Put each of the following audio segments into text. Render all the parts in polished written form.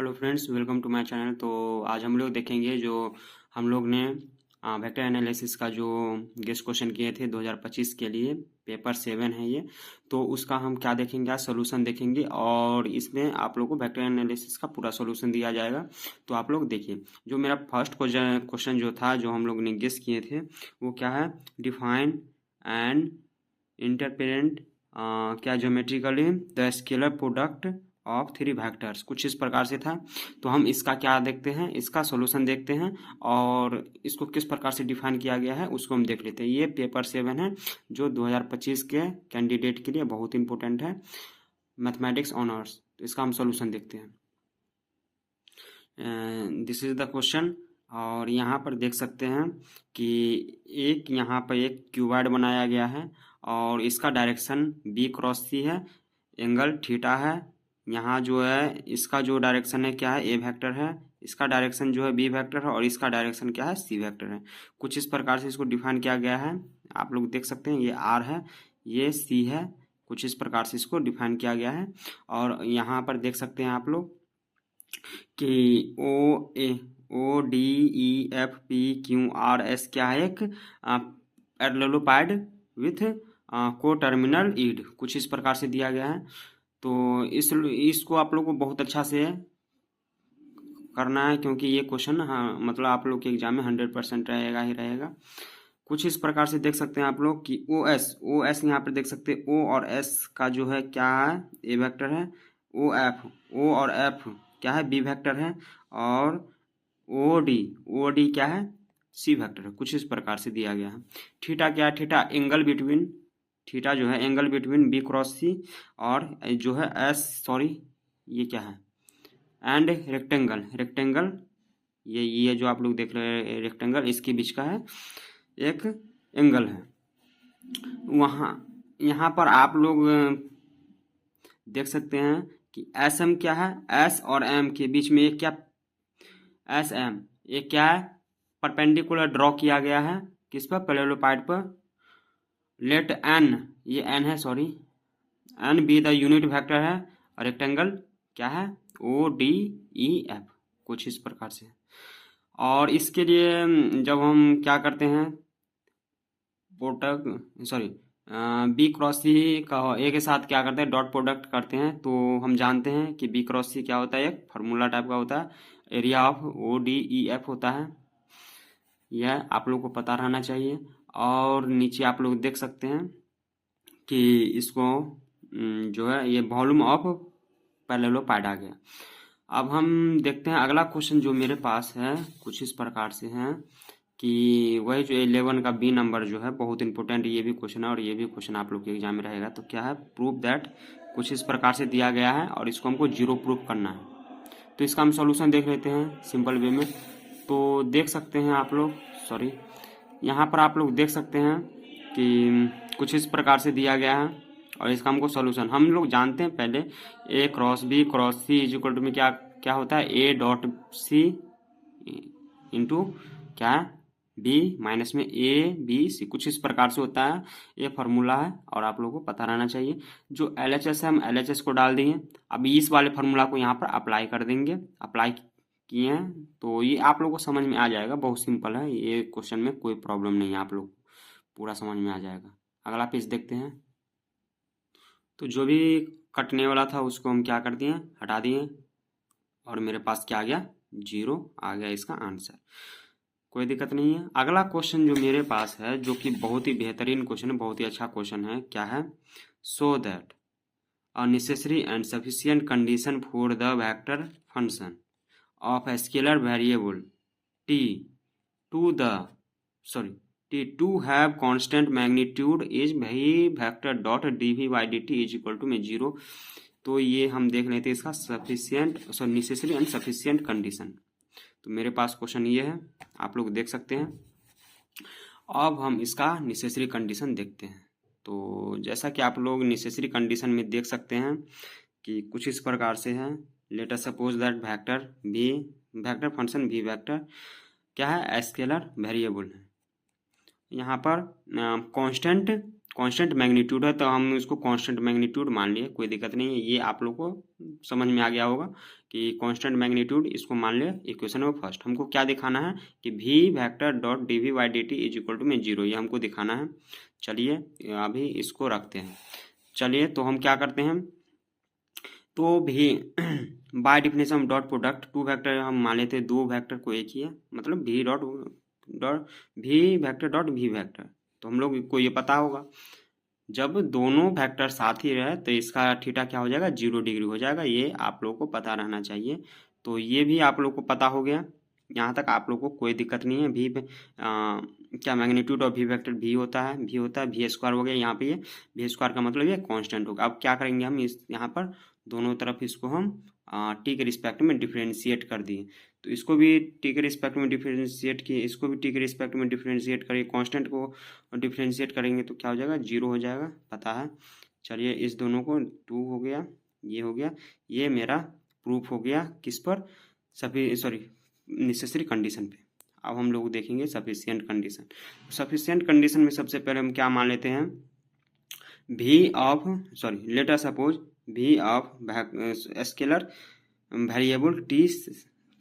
Hello friends, welcome to my channel. तो आज हम लोग देखेंगे जो हम लोग ने वेक्टर एनालिसिस का जो गेस्ट क्वेश्चन किए थे 2025 के लिए, पेपर 7 है ये। तो उसका हम क्या देखेंगे, आज सोल्यूशन देखेंगे और इसमें आप लोग को वेक्टर एनालिसिस का पूरा सोल्यूशन दिया जाएगा। तो आप लोग देखिए, जो मेरा फर्स्ट क्वेश्चन जो था, जो हम लोग ने गेस्ट किए थे, वो क्या है, डिफाइन एंड इंटरप्रेट क्या geometrically the scalar product of three vectors, कुछ इस प्रकार से था। तो हम इसका क्या देखते हैं, इसका सॉल्यूशन देखते हैं और इसको किस प्रकार से डिफाइन किया गया है उसको हम देख लेते हैं। ये पेपर 7 है जो 2025 के कैंडिडेट के लिए बहुत इंपॉर्टेंट है, मैथमेटिक्स ऑनर्स। तो इसका हम सॉल्यूशन देखते हैं। This is the question. और यहाँ पर देख सकते हैं कि यहाँ पर एक क्यूबॉइड बनाया गया है और इसका डायरेक्शन बी क्रॉस सी है, एंगल थीटा है। यहाँ जो है इसका जो डायरेक्शन है क्या है, ए वेक्टर है, इसका डायरेक्शन जो है बी वेक्टर है और इसका डायरेक्शन क्या है, सी वेक्टर है। कुछ इस प्रकार से इसको डिफाइन किया गया है। आप लोग देख सकते हैं ये आर है, ये सी है। कुछ इस प्रकार से इसको डिफाइन किया गया है। और यहाँ पर देख सकते हैं आप लोग कि O D E F P Q R S क्या है, एक पैरेललोपाइड विथ को टर्मिनल ईड, कुछ इस प्रकार से दिया गया है। तो इसको आप लोग को बहुत अच्छा से करना है, क्योंकि ये क्वेश्चन हाँ मतलब आप लोग के एग्जाम में 100% रहेगा ही रहेगा। कुछ इस प्रकार से देख सकते हैं आप लोग कि ओ एस यहाँ पर देख सकते हैं, ओ और एस का जो है क्या है, ए वेक्टर है। ओ और एफ क्या है, बी वेक्टर है। और ओ डी क्या है, सी वेक्टर है। कुछ इस प्रकार से दिया गया है। थीटा क्या है, थीटा एंगल बिटवीन, थीटा जो है एंगल बिटवीन बी क्रॉस सी और जो है एस, सॉरी ये क्या है, एंड रेक्टेंगल ये जो आप लोग देख रहे हैं रेक्टेंगल, इसके बीच का है एक एंगल है। वहाँ यहाँ पर आप लोग देख सकते हैं कि एस एम क्या है, एस और एम के बीच में एक क्या, एस एम ये क्या है, परपेंडिकुलर ड्रॉ किया गया है। किस पर, पैरेललोपाइड पर। लेट एन, ये एन है sorry, n be the unit vector है। और रेक्टेंगल क्या है, ओ डी ई एफ, कुछ इस प्रकार से। और इसके लिए जब हम क्या करते हैं, प्रोडक्ट सॉरी बी क्रॉस सी का ए के साथ क्या करते हैं, डॉट प्रोडक्ट करते हैं। तो हम जानते हैं कि बी क्रॉस सी क्या होता है, एक फार्मूला टाइप का होता है, area of O D E F होता है। यह आप लोग को पता रहना चाहिए। और नीचे आप लोग देख सकते हैं कि इसको जो है ये वॉल्यूम ऑफ पैरेललोपाइड आ गया। अब हम देखते हैं अगला क्वेश्चन जो मेरे पास है, कुछ इस प्रकार से है कि वही जो 11 का बी नंबर जो है, बहुत इंपॉर्टेंट ये भी क्वेश्चन है और ये भी क्वेश्चन आप लोग के एग्जाम में रहेगा। तो क्या है, प्रूफ दैट, कुछ इस प्रकार से दिया गया है और इसको हमको जीरो प्रूफ करना है। तो इसका हम सॉल्यूशन देख लेते हैं सिंपल वे में। तो देख सकते हैं आप लोग, सॉरी यहाँ पर आप लोग देख सकते हैं कि कुछ इस प्रकार से दिया गया है और इसका हमको सॉल्यूशन, हम लोग जानते हैं पहले a cross c is equal to में क्या क्या होता है, ए डॉट सी इंटू क्या है, बी माइनस में ए बी सी, कुछ इस प्रकार से होता है। ये फार्मूला है और आप लोगों को पता रहना चाहिए। जो एल एच एस है, हम एल एच एस को डाल देंगे। अब इस वाले फार्मूला को यहाँ पर अप्लाई कर देंगे, अप्लाई किए हैं तो ये आप लोगों को समझ में आ जाएगा। बहुत सिंपल है ये क्वेश्चन, में कोई प्रॉब्लम नहीं है, आप लोग पूरा समझ में आ जाएगा। अगला पेज देखते हैं। तो जो भी कटने वाला था उसको हम क्या कर दिए, हटा दिए और मेरे पास क्या आ गया, जीरो आ गया इसका आंसर। कोई दिक्कत नहीं है। अगला क्वेश्चन जो मेरे पास है, जो कि बहुत ही बेहतरीन क्वेश्चन है, बहुत ही अच्छा क्वेश्चन है, क्या है, so that a necessary and sufficient condition for the vector function of a scalar variable t to have constant magnitude is vector dot dv by dt is equal to में 0। तो ये हम देख लेते हैं इसका नेसेसरी एंड सफिशिएंट कंडीशन। तो मेरे पास क्वेश्चन ये है, आप लोग देख सकते हैं। अब हम इसका नेसेसरी कंडीशन देखते हैं। तो जैसा कि आप लोग नेसेसरी कंडीशन में देख सकते हैं कि कुछ इस प्रकार से है। Let us suppose that vector function B vector क्या है, स्केलर वेरिएबल है। यहाँ पर कांस्टेंट कांस्टेंट मैग्नीट्यूड है तो हम इसको कांस्टेंट मैग्नीट्यूड मान लिए, कोई दिक्कत नहीं है। ये आप लोग को समझ में आ गया होगा कि कांस्टेंट मैग्नीट्यूड इसको मान लिया इक्वेशन में फर्स्ट। हमको क्या दिखाना है कि v vector dot D V by D T is equal to में जीरो, ये हमको दिखाना है। चलिए अभी इसको रखते हैं। चलिए तो हम क्या करते हैं, तो भी by definition dot product two vector हम मान लेते हैं, दो वेक्टर को एक ही है, मतलब भी डॉट डॉट भी वेक्टर डॉट भी वेक्टर। तो हम लोग को ये पता होगा जब दोनों वेक्टर साथ ही रहे तो इसका थीटा क्या हो जाएगा, 0 डिग्री हो जाएगा। ये आप लोग को पता रहना चाहिए। तो ये भी आप लोग को पता हो गया, यहाँ तक आप लोग को कोई दिक्कत नहीं है। भी क्या मैग्नीट्यूड ऑफ भी वेक्टर भी होता है, भी स्क्वायर हो गया। यहाँ पे ये भी स्क्वायर का मतलब ये कांस्टेंट होगा। अब क्या करेंगे हम, इस यहाँ पर दोनों तरफ इसको हम टी के रिस्पेक्ट में डिफ्रेंशिएट कर दिए। तो इसको भी टी के रिस्पेक्ट में डिफ्रेंशिएट किए, इसको भी टी के रिस्पेक्ट में डिफ्रेंशिएट करिए। कांस्टेंट को डिफ्रेंशिएट करेंगे तो क्या हो जाएगा, 0 हो जाएगा, पता है। चलिए इस दोनों को 2 हो गया, ये हो गया। ये मेरा प्रूफ हो गया किस पर, नेसेसरी कंडीशन पे। अब हम लोग देखेंगे सफिशिएंट कंडीशन। सफिशिएंट कंडीशन में सबसे पहले हम क्या मान लेते हैं, late us suppose v of scalar variable t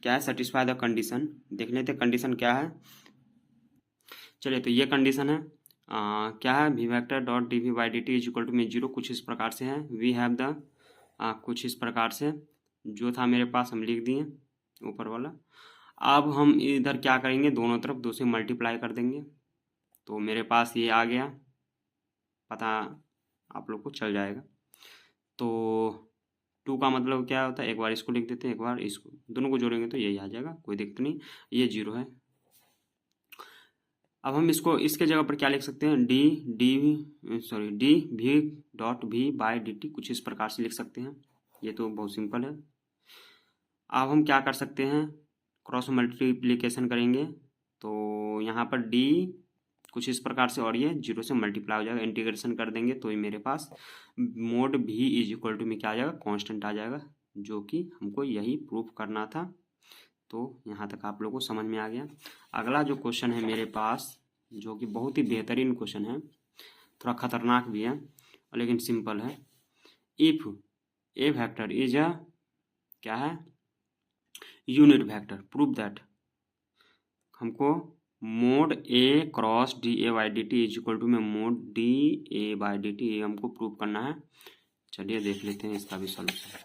क्या है, सेटिस्फाई द कंडीशन। देख लेते हैं कंडीशन क्या है। चलिए तो ये कंडीशन है क्या है, v vector dot D V by D T is equal to में 0 कुछ इस प्रकार से है। वी हैव द कुछ इस प्रकार से जो था मेरे पास हम लिख दिए ऊपर वाला। अब हम इधर क्या करेंगे, दोनों तरफ 2 से मल्टीप्लाई कर देंगे तो मेरे पास ये आ गया, पता आप लोग को चल जाएगा। तो 2 का मतलब क्या होता है, एक बार इसको लिख देते हैं, एक बार इसको, दोनों को जोड़ेंगे तो यही आ जाएगा, कोई दिक्कत नहीं। ये 0 है। अब हम इसको इसके जगह पर क्या लिख सकते हैं, D V dot V by D T कुछ इस प्रकार से लिख सकते हैं। ये तो बहुत सिंपल है। अब हम क्या कर सकते हैं, क्रॉस मल्टीप्लिकेशन करेंगे तो यहाँ पर डी कुछ इस प्रकार से और ये 0 से मल्टीप्लाई हो जाएगा। इंटीग्रेशन कर देंगे तो ये मेरे पास मोड भी इज इक्वल टू में क्या आ जाएगा, कांस्टेंट आ जाएगा, जो कि हमको यही प्रूफ करना था। तो यहाँ तक आप लोगों को समझ में आ गया। अगला जो क्वेश्चन है मेरे पास, जो कि बहुत ही बेहतरीन क्वेश्चन है, थोड़ा खतरनाक भी है लेकिन सिंपल है। If a vector is a क्या है, यूनिट वेक्टर, प्रूव दैट। हमको mod a cross d a by D T is equal to में mod d a by D t, ये हमको प्रूव करना है। चलिए देख लेते हैं इसका भी सॉल्यूशन।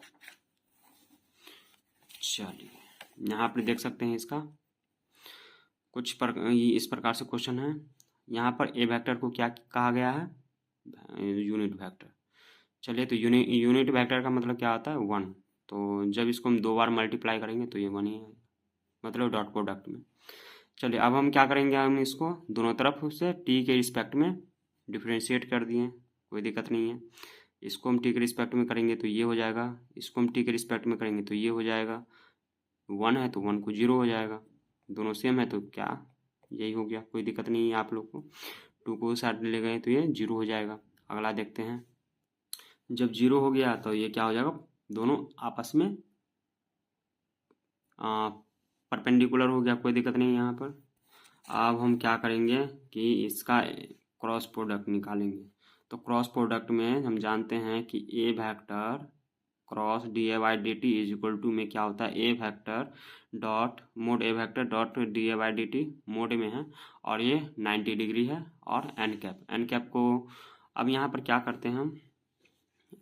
चलिए यहाँ पर देख सकते हैं इसका इस प्रकार से क्वेश्चन है। यहाँ पर ए वेक्टर को क्या कहा गया है, यूनिट वेक्टर। चलिए तो यूनिट वेक्टर का मतलब क्या होता है, 1। तो जब इसको हम 2 बार मल्टीप्लाई करेंगे तो ये 1 ही है, मतलब डॉट प्रोडक्ट में। चलिए अब हम क्या करेंगे, हम इसको दोनों तरफ से टी के रिस्पेक्ट में डिफ्रेंशिएट कर दिए, कोई दिक्कत नहीं है। इसको हम टी के रिस्पेक्ट में करेंगे तो ये हो जाएगा, इसको हम टी के रिस्पेक्ट में करेंगे तो ये हो जाएगा। 1 है तो 1 को 0 हो जाएगा, दोनों सेम है तो क्या यही हो गया, कोई दिक्कत नहीं है। आप लोग को 2 को साइड ले गए तो ये 0 हो जाएगा। अगला देखते हैं, जब 0 हो गया तो ये क्या हो जाएगा, दोनों आपस में परपेंडिकुलर हो गया, कोई दिक्कत नहीं है यहाँ पर। अब हम क्या करेंगे कि इसका क्रॉस प्रोडक्ट निकालेंगे। तो क्रॉस प्रोडक्ट में हम जानते हैं कि a vector cross d a by D T is equal to में क्या होता है, a vector dot mod a vector dot d a by D t mod में है और ये 90 डिग्री है। और एन कैप को अब यहाँ पर क्या करते हैं, हम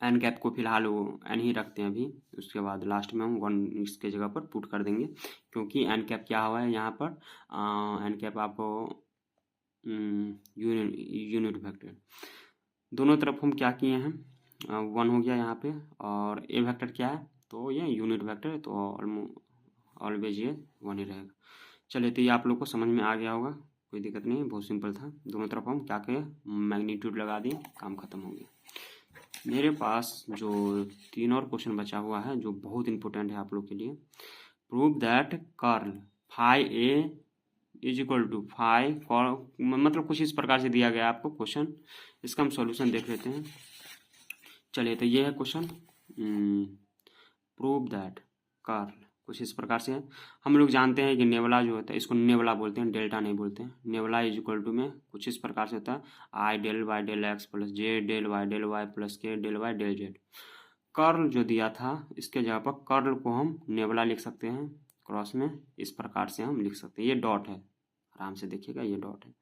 एन कैप को फिलहाल वो एन ही रखते हैं अभी, उसके बाद लास्ट में हम 1 इसके जगह पर पुट कर देंगे, क्योंकि एन कैप क्या हुआ है यहाँ पर, एन कैप आपको यूनिट वेक्टर दोनों तरफ हम क्या किए हैं, 1 हो गया यहाँ पे। और ए वेक्टर क्या है, तो ये यूनिट वेक्टर है तो ऑलवेज ये 1 ही रहेगा। चलिए तो ये आप लोग को समझ में आ गया होगा, कोई दिक्कत नहीं है, बहुत सिंपल था। दोनों तरफ हम क्या किए, मैग्नीट्यूड लगा दिए, काम खत्म हो गया। मेरे पास जो 3 और क्वेश्चन बचा हुआ है जो बहुत इंपॉर्टेंट है आप लोग के लिए। Prove that curl phi a is equal to phi, मतलब कुछ इस प्रकार से दिया गया आपको क्वेश्चन, इसका हम सॉल्यूशन देख लेते हैं। चलिए तो ये है क्वेश्चन, प्रूव दैट कर्ल कुछ इस प्रकार से है। हम लोग जानते हैं कि नेबुला जो होता है इसको नेबुला बोलते हैं, डेल्टा नहीं बोलते हैं। नेबुला इज इक्वल टू में कुछ इस प्रकार से होता है i del y del x plus j del y plus k del y del z. Curl जो दिया था इसके जगह पर कर्ल को हम नेबुला लिख सकते हैं, क्रॉस में इस प्रकार से हम लिख सकते हैं। ये डॉट है, आराम से देखिएगा ये डॉट है।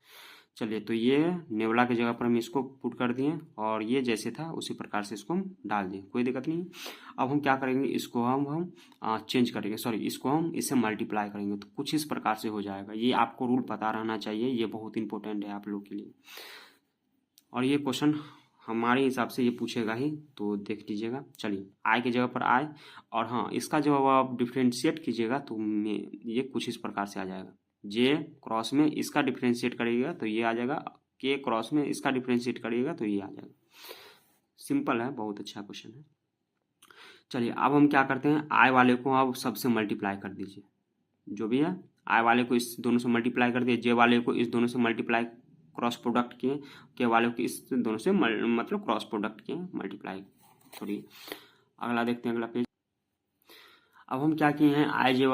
चलिए तो ये नेबुला की जगह पर हम इसको पुट कर दिए और ये जैसे था उसी प्रकार से इसको हम डाल दिए, कोई दिक्कत नहीं। अब हम क्या करेंगे, इसको हम चेंज करेंगे, सॉरी इसको हम इससे मल्टीप्लाई करेंगे तो कुछ इस प्रकार से हो जाएगा। ये आपको रूल पता रहना चाहिए, ये बहुत इंपॉर्टेंट है आप लोग के लिए। और ये क्वेश्चन हमारे हिसाब से ये पूछेगा ही, तो देख लीजिएगा। चलिए आई की जगह पर आई, और हाँ इसका जब आप डिफ्रेंशिएट कीजिएगा तो ये कुछ इस प्रकार से आ जाएगा। जे क्रॉस में इसका डिफ्रेंशिएट करिएगा तो ये आ जाएगा, के क्रॉस में इसका डिफ्रेंशिएट करिएगा तो ये आ जाएगा। सिंपल है, बहुत अच्छा क्वेश्चन है। चलिए अब हम क्या करते हैं, आई वाले को अब सबसे मल्टीप्लाई कर दीजिए, जो भी है आई वाले को इस दोनों से मल्टीप्लाई कर दिए, जे वाले को इस दोनों से मल्टीप्लाई क्रॉस प्रोडक्ट किए, के वाले को इस दोनों से मतलब क्रॉस प्रोडक्ट किए मल्टीप्लाई। सॉरी अगला देखते हैं, अगला पेज। अब हम क्या किए हैं, आई जे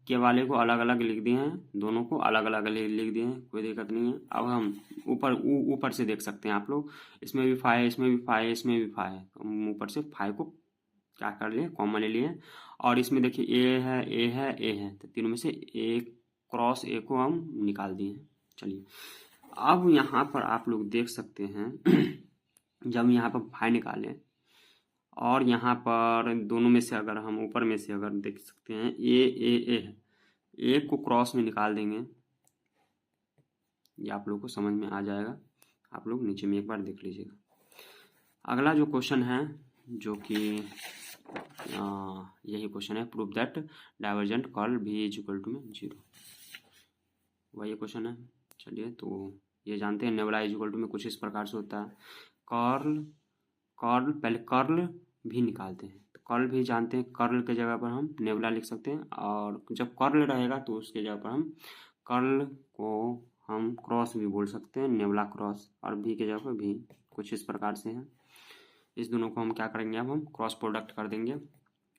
के वाले को अलग अलग लिख दिए हैं, दोनों को अलग अलग लिख दिए हैं, कोई दिक्कत नहीं है। अब हम ऊपर से देख सकते हैं आप लोग, इसमें भी 5 है, इसमें भी 5 है, इसमें भी 5 है, तो हम ऊपर से 5 को क्या कर लिए, कॉमन ले लिए। और इसमें देखिए ए है, ए है, ए है, तो तीनों में से एक क्रॉस ए को हम निकाल दिए हैं। चलिए अब यहाँ पर आप लोग देख सकते हैं जब यहाँ पर 5 निकालें और यहाँ पर दोनों में से अगर हम ऊपर में से अगर देख सकते हैं ए है, को क्रॉस में निकाल देंगे, ये आप लोग को समझ में आ जाएगा। आप लोग नीचे में एक बार देख लीजिएगा। अगला जो क्वेश्चन है जो कि यही क्वेश्चन है, प्रूव दैट डाइवर्जेंट कर्ल भी इज इक्वल टू में 0, वही क्वेश्चन है। चलिए तो ये जानते हैं नेबुला इज इक्वल टू में कुछ इस प्रकार से होता है, कर्ल पहले कर्ल भी निकालते हैं, तो कर्ल भी जानते हैं, कर्ल के जगह पर हम नेबुला लिख सकते हैं, और जब कर्ल रहेगा तो उसके जगह पर हम कर्ल को हम क्रॉस भी बोल सकते हैं, नेबुला क्रॉस, और भी के जगह पर भी, कुछ इस प्रकार से है। इस दोनों को हम क्या करेंगे, अब हम क्रॉस प्रोडक्ट कर देंगे,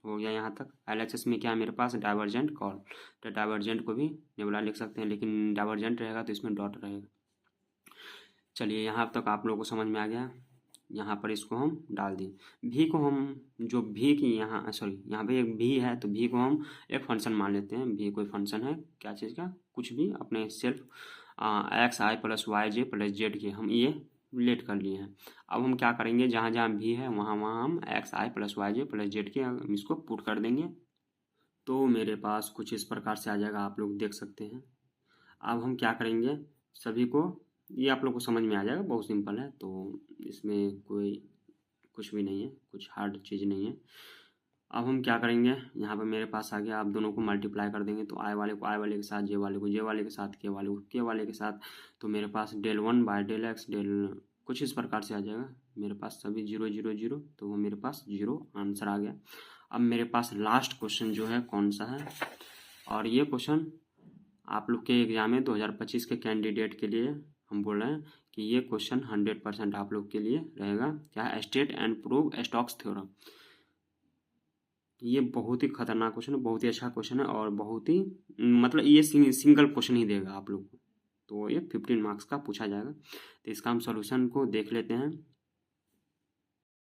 हो गया यहाँ तक। LHS में क्या है मेरे पास, डाइवर्जेंट कर्ल, तो डाइवर्जेंट को भी नेबुला लिख सकते हैं, लेकिन डाइवर्जेंट रहेगा तो इसमें डॉट रहेगा। चलिए यहाँ तक आप लोगों को समझ में आ गया। यहाँ पर इसको हम डाल दें, भी को हम जो भी की यहाँ सॉरी यहाँ पे एक भी है, तो भी को हम एक फंक्शन मान लेते हैं। भी कोई फंक्शन है, क्या चीज़ का, कुछ भी अपने सेल्फ एक्स आई प्लस वाई जे प्लस जेड के हम ये रिलेट कर लिए हैं। अब हम क्या करेंगे, जहाँ जहाँ भी है वहाँ वहाँ हम एक्स आई प्लस वाई जे प्लस जेड के हम इसको पुट कर देंगे, तो मेरे पास कुछ इस प्रकार से आ जाएगा, आप लोग देख सकते हैं। अब हम क्या करेंगे, सभी को, ये आप लोग को समझ में आ जाएगा, बहुत सिंपल है, तो इसमें कोई कुछ भी नहीं है, कुछ हार्ड चीज़ नहीं है। अब हम क्या करेंगे, यहाँ पर मेरे पास आ गया, आप दोनों को मल्टीप्लाई कर देंगे, तो आई वाले को आई वाले के साथ, जे वाले को जे वाले के साथ, के वाले को के वाले के साथ, तो मेरे पास del 1 by del x del कुछ इस प्रकार से आ जाएगा। मेरे पास सभी 0 0 0, तो वो मेरे पास 0 आंसर आ गया। अब मेरे पास लास्ट क्वेश्चन जो है कौन सा है, और ये क्वेश्चन आप लोग के एग्जाम में 2025 के कैंडिडेट के लिए हम बोल रहे हैं कि ये क्वेश्चन 100% आप लोग के लिए रहेगा। क्या है, state and prove Stokes theorem. ये बहुत ही खतरनाक क्वेश्चन है, बहुत ही अच्छा क्वेश्चन है, और बहुत ही मतलब ये सिंगल क्वेश्चन ही देगा आप लोग को, तो ये 15 मार्क्स का पूछा जाएगा। तो इसका हम सॉल्यूशन को देख लेते हैं।